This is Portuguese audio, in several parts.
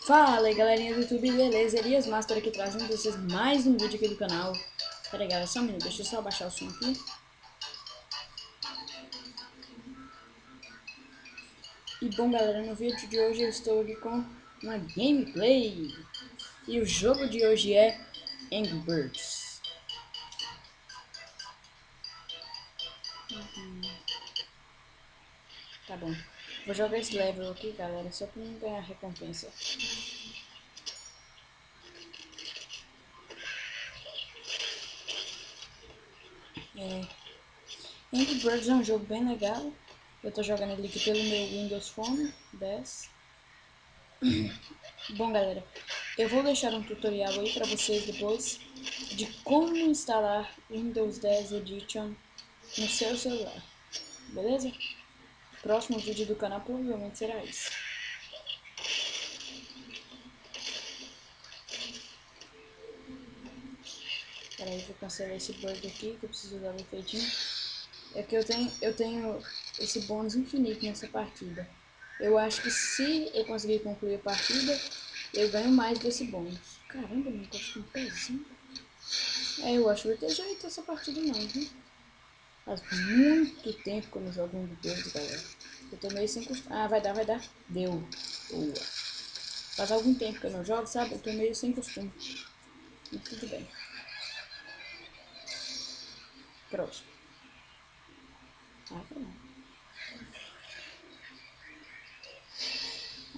Fala aí galerinha do YouTube, beleza? Elias Master aqui trazendo pra vocês mais um vídeo aqui do canal. Pera aí galera, só um minuto, deixa eu só abaixar o som aqui. E bom galera, no vídeo de hoje eu estou aqui com uma gameplay. E o jogo de hoje é Angry Birds. Tá bom, vou jogar esse level aqui galera, só pra não ganhar recompensa. Angry Birds é um jogo bem legal. Eu tô jogando ele aqui pelo meu Windows Phone 10. Bom galera, eu vou deixar um tutorial aí para vocês depois de como instalar Windows 10 Edition no seu celular, beleza? Próximo vídeo do canal provavelmente será esse. Peraí, vou cancelar esse bug aqui que eu preciso dar um efeitinho. É que eu tenho esse bônus infinito nessa partida. Eu acho que se eu conseguir concluir a partida, eu ganho mais desse bônus. Caramba, não posso com um pezinho. Eu acho que vai ter jeito essa partida não, viu? Faz muito tempo que eu não jogo um de Birds, galera. Eu tô meio sem costume. Ah, vai dar, vai dar. Deu. Boa. Faz algum tempo que eu não jogo, sabe? Eu tô meio sem costume. Mas tudo bem. Próximo. Ah, foi não.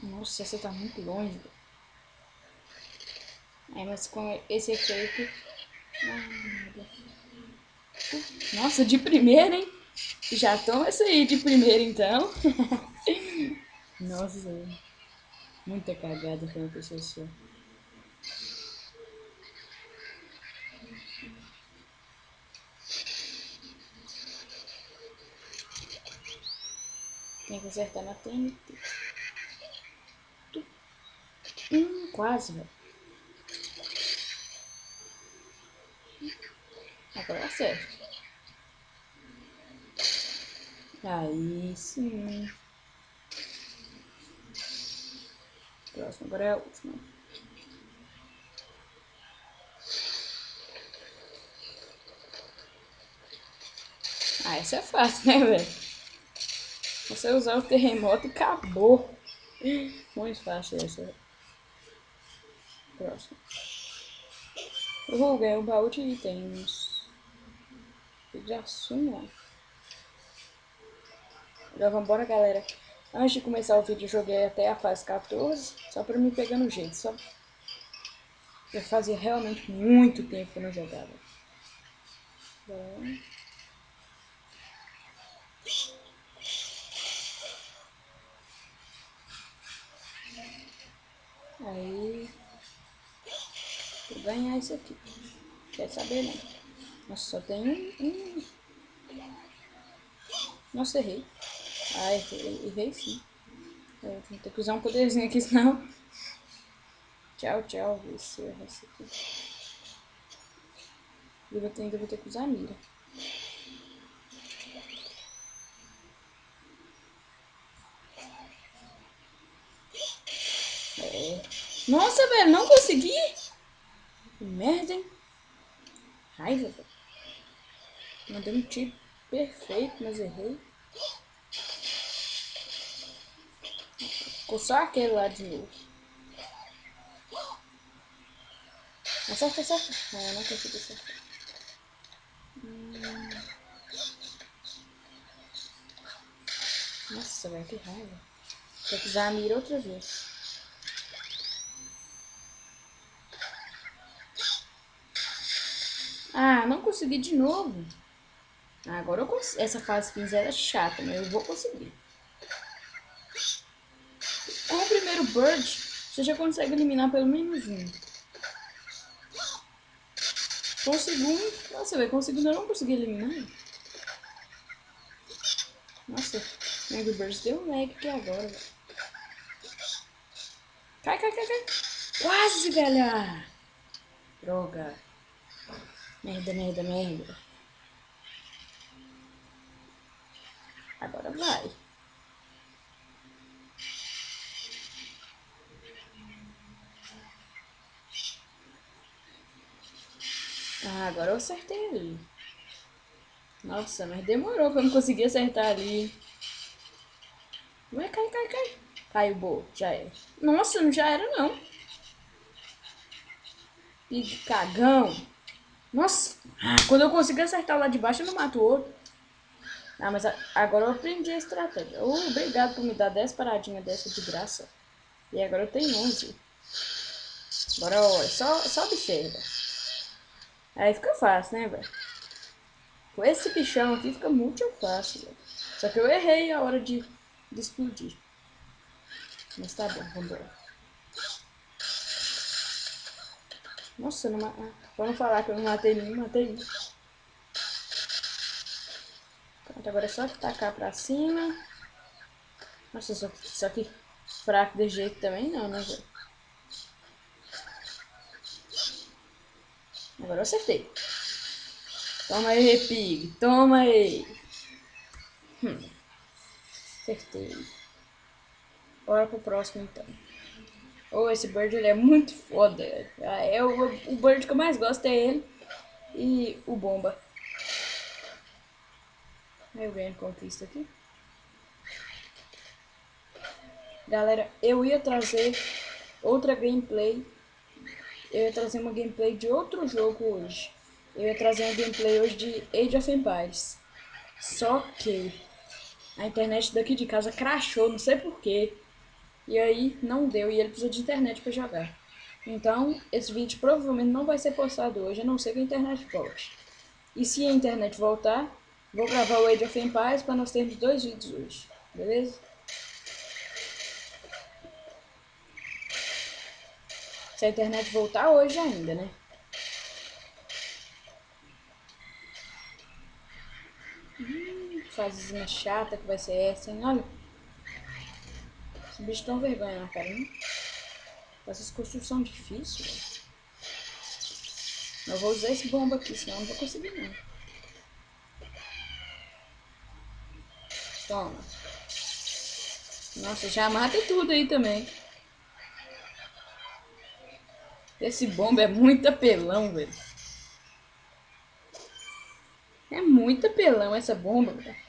Nossa, essa tá muito longe. Mas com esse efeito... Nossa, de primeira, hein? Já toma essa aí de primeira, então. Nossa, muita cagada pra uma pessoa só. Tem que acertar na TNT. Quase, velho. Agora acerto. Aí sim. Próximo, agora é a última. Ah, essa é fácil, né, velho? Você usar o terremoto e acabou. Muito fácil essa. Próximo. Ganhei um baú de itens. De assunto. Agora vambora, galera. Antes de começar o vídeo, eu joguei até a fase 14. Só pra me pegar no jeito. Só. Eu fazia realmente muito tempo que eu não jogava. Bom. Aí. Vou ganhar isso aqui. Quer saber, né? Nossa, só tem um. Nossa, errei. Ah, errei sim. Eu vou ter que usar um poderzinho aqui, senão. Tchau, tchau. Isso, erra isso aqui. Eu ainda vou ter que usar a mira. Nossa, velho, não consegui! Que merda, hein? Raiva, velho. Mandei um tiro perfeito, mas errei. Ficou só aquele lá de novo. Acerta, acerta. Ah, não consegui acertar. Nossa, velho, que raiva. Tem que usar a mira outra vez. Ah, não consegui de novo. Ah, agora eu consigo. Essa fase 15 é chata, mas eu vou conseguir. Com o primeiro Bird, você já consegue eliminar pelo menos um. Com o segundo, nossa, velho, com o segundo eu não consegui eliminar. Nossa, o Angry Birds deu um lag aqui agora, velho. Cai, cai, cai, cai. Quase, galera. Droga. Merda, merda, merda. Agora vai. Ah, agora eu acertei ali. Nossa, mas demorou pra eu não conseguir acertar ali. Vai, cai, cai, cai. Caiu, boa, já era. Nossa, não já era não. Que cagão. Nossa, quando eu consigo acertar lá de baixo, eu não mato o outro. Ah, mas agora eu aprendi a estratégia. Obrigado por me dar 10 paradinhas dessa de graça. E agora eu tenho 11. Agora, olha, só observa. Aí fica fácil, né, velho? Com esse bichão aqui fica muito fácil, velho. Só que eu errei a hora de explodir. Mas tá bom, vambora. Nossa, não, pra não falar que eu não matei nenhum, matei um. Pronto, agora é só tacar pra cima. Nossa, só que fraco desse jeito também não, né, velho? Agora eu acertei. Toma aí, Pig. Toma aí. Acertei. Bora pro próximo, então. Oh, esse bird ele é muito foda. O bird que eu mais gosto é ele e o bomba. Aí eu ganho conquista aqui. Galera, eu ia trazer outra gameplay. Eu ia trazer uma gameplay de outro jogo hoje. Eu ia trazer uma gameplay hoje de Age of Empires. Só que a internet daqui de casa crashou, não sei porquê. E aí não deu e ele precisa de internet para jogar. Então, esse vídeo provavelmente não vai ser postado hoje, a não ser que a internet volte. E se a internet voltar, vou gravar o Age of Empires para nós termos 2 vídeos hoje, beleza? Se a internet voltar hoje ainda, né? Fasezinha chata que vai ser essa, hein? Olha, os bichos dão vergonha na cara, hein? Essas construções difíceis. Eu vou usar esse bomba aqui, senão eu não vou conseguir não. Toma. Nossa, já mata tudo aí também. Esse bomba é muito apelão, velho. É muito apelão essa bomba, velho.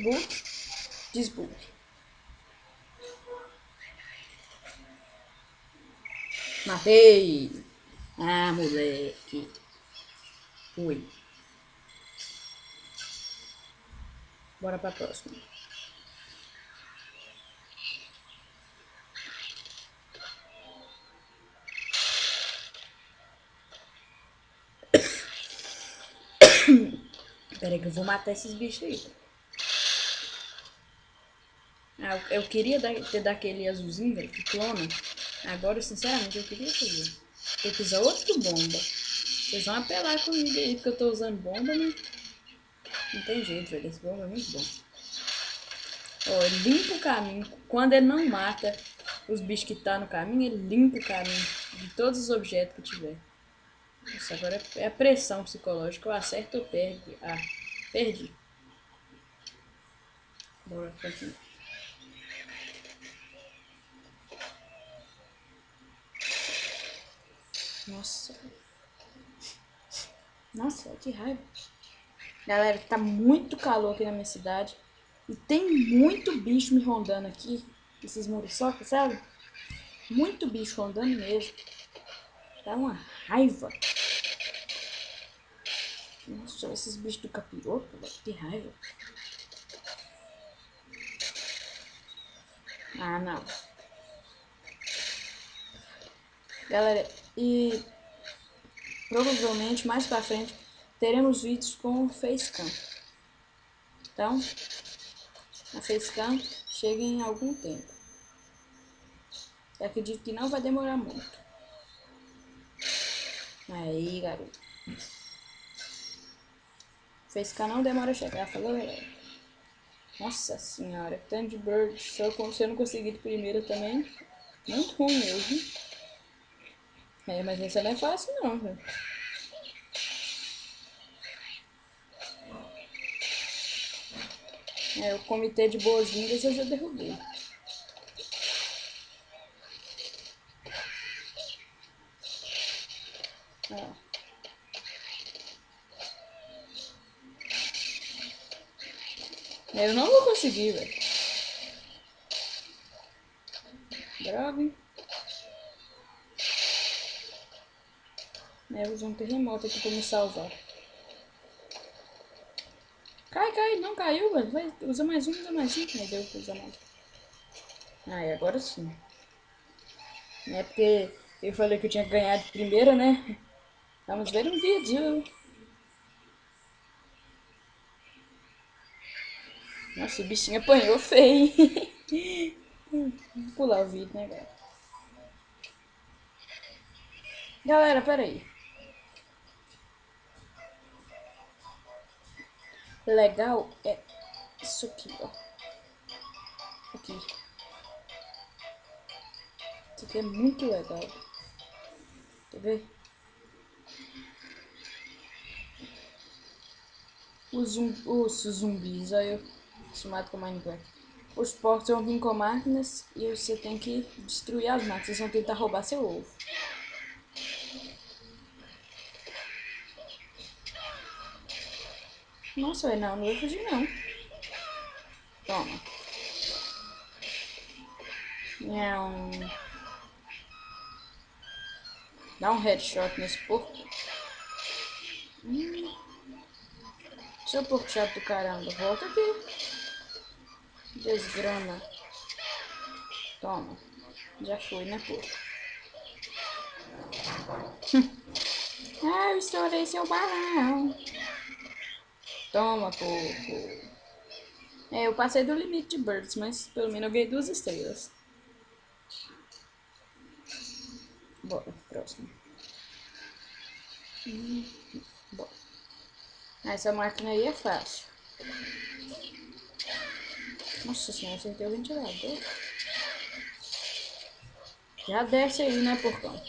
Book. Desbook. Matei. Ah, moleque. Fui. Bora pra próxima. Pera aí que eu vou matar esses bichos aí. Ah, eu queria ter daquele azulzinho, velho, que clona. Agora, sinceramente, eu queria fazer. Eu fiz outro bomba. Vocês vão apelar comigo aí, porque eu tô usando bomba, né? Não tem jeito, velho. Esse bomba é muito bom. Ó, ele limpa o caminho. Quando ele não mata os bichos que tá no caminho, ele limpa o caminho de todos os objetos que tiver. Nossa, agora é a pressão psicológica. Eu acerto ou perco. Ah, perdi. Bora continuar. Nossa. Nossa, que raiva. Galera, tá muito calor aqui na minha cidade. E tem muito bicho me rondando aqui. Esses muriçocas, sabe? Muito bicho rondando mesmo. Dá uma raiva. Nossa, esses bichos do capiroto, que raiva. Ah, não. Galera, e provavelmente mais pra frente teremos vídeos com facecam. Então, a facecam chega em algum tempo. Eu acredito que não vai demorar muito. Aí, garoto. Facecam não demora a chegar, falou, galera. Nossa senhora, tanto de bird. Se eu não conseguir de primeira também, muito ruim mesmo. É, mas essa não é fácil não, velho. É, o comitê de boas-vindas eu já derrubei. Ah. Eu não vou conseguir, velho. Droga, hein? Eu usei um terremoto aqui pra me salvar. Cai, não caiu, velho. Vai, usa mais um. Aí deu pra usar mais. Ah, e agora sim. É porque eu falei que eu tinha ganhado de primeira, né? Vamos ver um vídeo. Nossa, o bichinho apanhou feio. Vou pular o vídeo, né, galera? Galera, peraí. Legal é isso aqui, ó. Aqui. Isso aqui é muito legal. Quer ver? Os zumbis, aí eu acostumado com Minecraft. Os porcos vão vir com máquinas e você tem que destruir as máquinas. Eles vão tentar roubar seu ovo. Nossa, velho, não vai fugir não. Toma. Não. Dá um headshot nesse porco. Seu porco chato do caramba, volta aqui. Desgrama. Toma. Já foi, né, porco? Ah, eu estourei seu balão. Toma, porco. É, eu passei do limite de birds, mas pelo menos eu ganhei 2 estrelas. Bora, próximo. Bora. Essa máquina aí é fácil. Nossa senhora, acertei o ventilador. Já desce aí, né, porcão?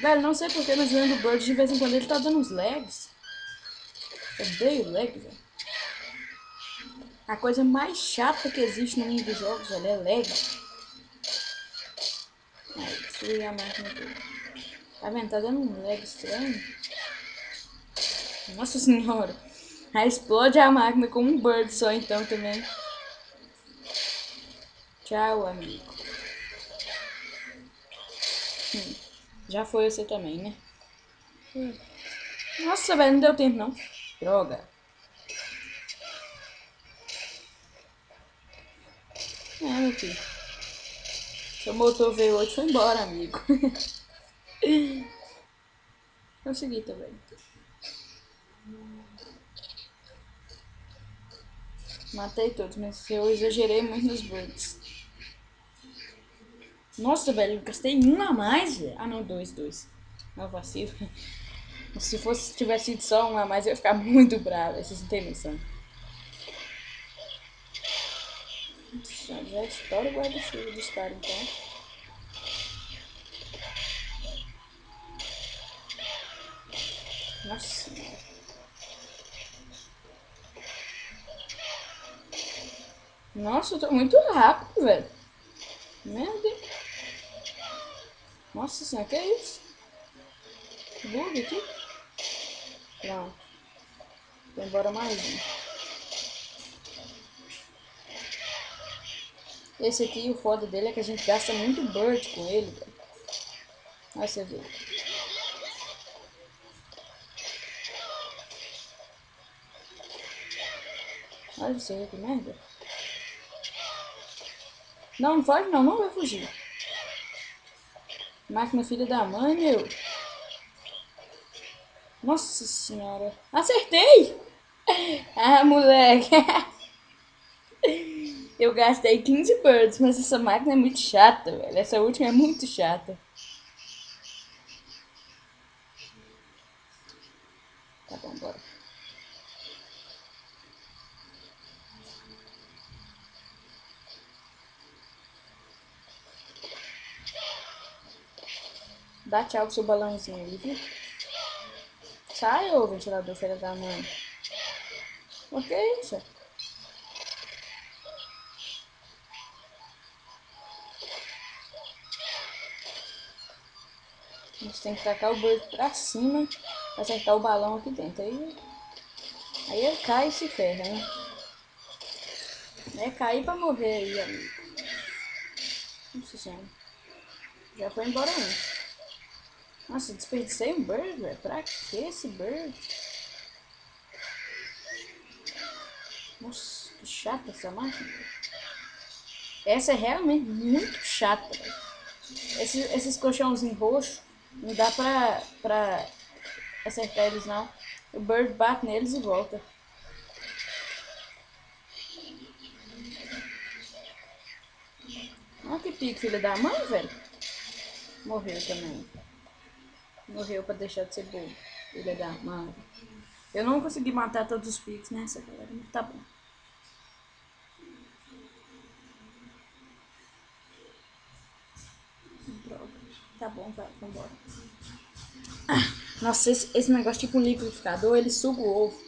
Velho, não sei porque no jogo do Bird de vez em quando ele tá dando uns lags. Eu odeio lag, velho. A coisa mais chata que existe no mundo dos jogos, velho, é lag. Aí, destruí a máquina toda. Tá vendo? Tá dando um lag estranho. Nossa senhora. Aí explode a máquina com um bird só então também. Tchau, amigo. Já foi você também, né? Nossa, velho, não deu tempo não. Droga. É, meu filho. Seu motor V8 foi embora, amigo. Consegui também. Matei todos, mas eu exagerei muito nos birds. Nossa, velho, eu gastei um a mais, velho. Ah, não, dois. Não, vacilo. Se fosse, tivesse sido só um a mais, eu ia ficar muito bravo. Vocês não têm noção. Já estoura o guarda-chuva dos caras, então. Nossa. Nossa, eu tô muito rápido, velho. Merda. Nossa senhora, que é isso? Bug aqui? Pronto. Vou embora mais um. Esse aqui, o foda dele é que a gente gasta muito bird com ele, velho. Olha você ver. Olha você ver que merda. Não, não foge não, não vai fugir. Máquina filha da mãe, meu. Nossa senhora. Acertei! Ah, moleque. Eu gastei 15 birds, mas essa máquina é muito chata, velho. Essa última é muito chata. Tá bom, bora. Dá tchau pro seu balãozinho aí, viu? Sai, ô ventilador, filha da mãe. O que é isso? A gente tem que tacar o Bird pra cima pra acertar o balão aqui dentro. Aí ele cai e se ferra, né? É cair pra morrer aí, amigo. Nossa senhora. Já foi embora um. Nossa, desperdicei um Bird, velho. Pra que esse Bird? Nossa, que chata essa máquina. Essa é realmente muito chata, velho. Esses colchãozinhos roxos não dá pra acertar eles não. O Bird bate neles e volta. Olha que pique, filha da mãe, velho. Morreu também. Morreu pra deixar de ser bobo. Filha da mãe. Eu não consegui matar todos os piques nessa, galera. Mas tá bom. Droga. Tá bom, vai, vambora. Nossa, esse negócio tipo um liquidificador, ele suga o ovo.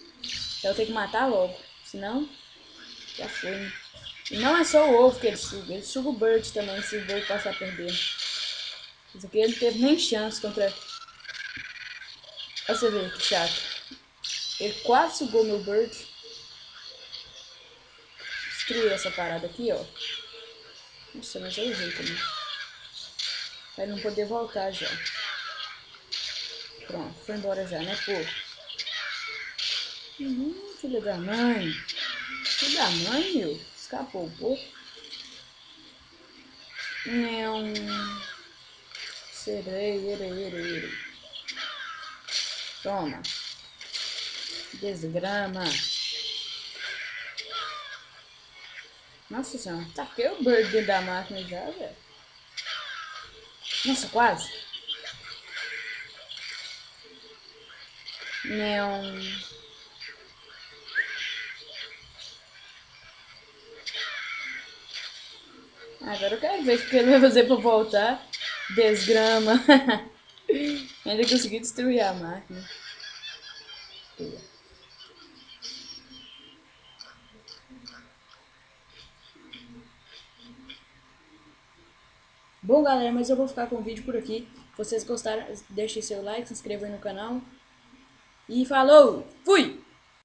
Então eu tenho que matar logo. Senão, já foi, né? E não é só o ovo que ele suga o Bird também, se o Bird passar a perder. Isso aqui ele não teve nem chance contra. Olha você ver que chato. Ele quase sugou meu Bird. Destruir essa parada aqui, ó. Nossa, mas eu errei também. Vai não poder voltar já. Pronto, foi embora já, né, pô? Filha da mãe. Filha da mãe, meu. Escapou, pô. Não. Serei. Toma. Desgrama. Nossa senhora, taquei o Bird dentro da máquina já, velho. Nossa, quase. Não. Agora eu quero ver o que ele vai fazer pra voltar. Desgrama. Ainda consegui destruir a máquina. Bom, galera, mas eu vou ficar com o vídeo por aqui. Se vocês gostaram, deixem seu like, se inscrevam aí no canal. E falou! Fui!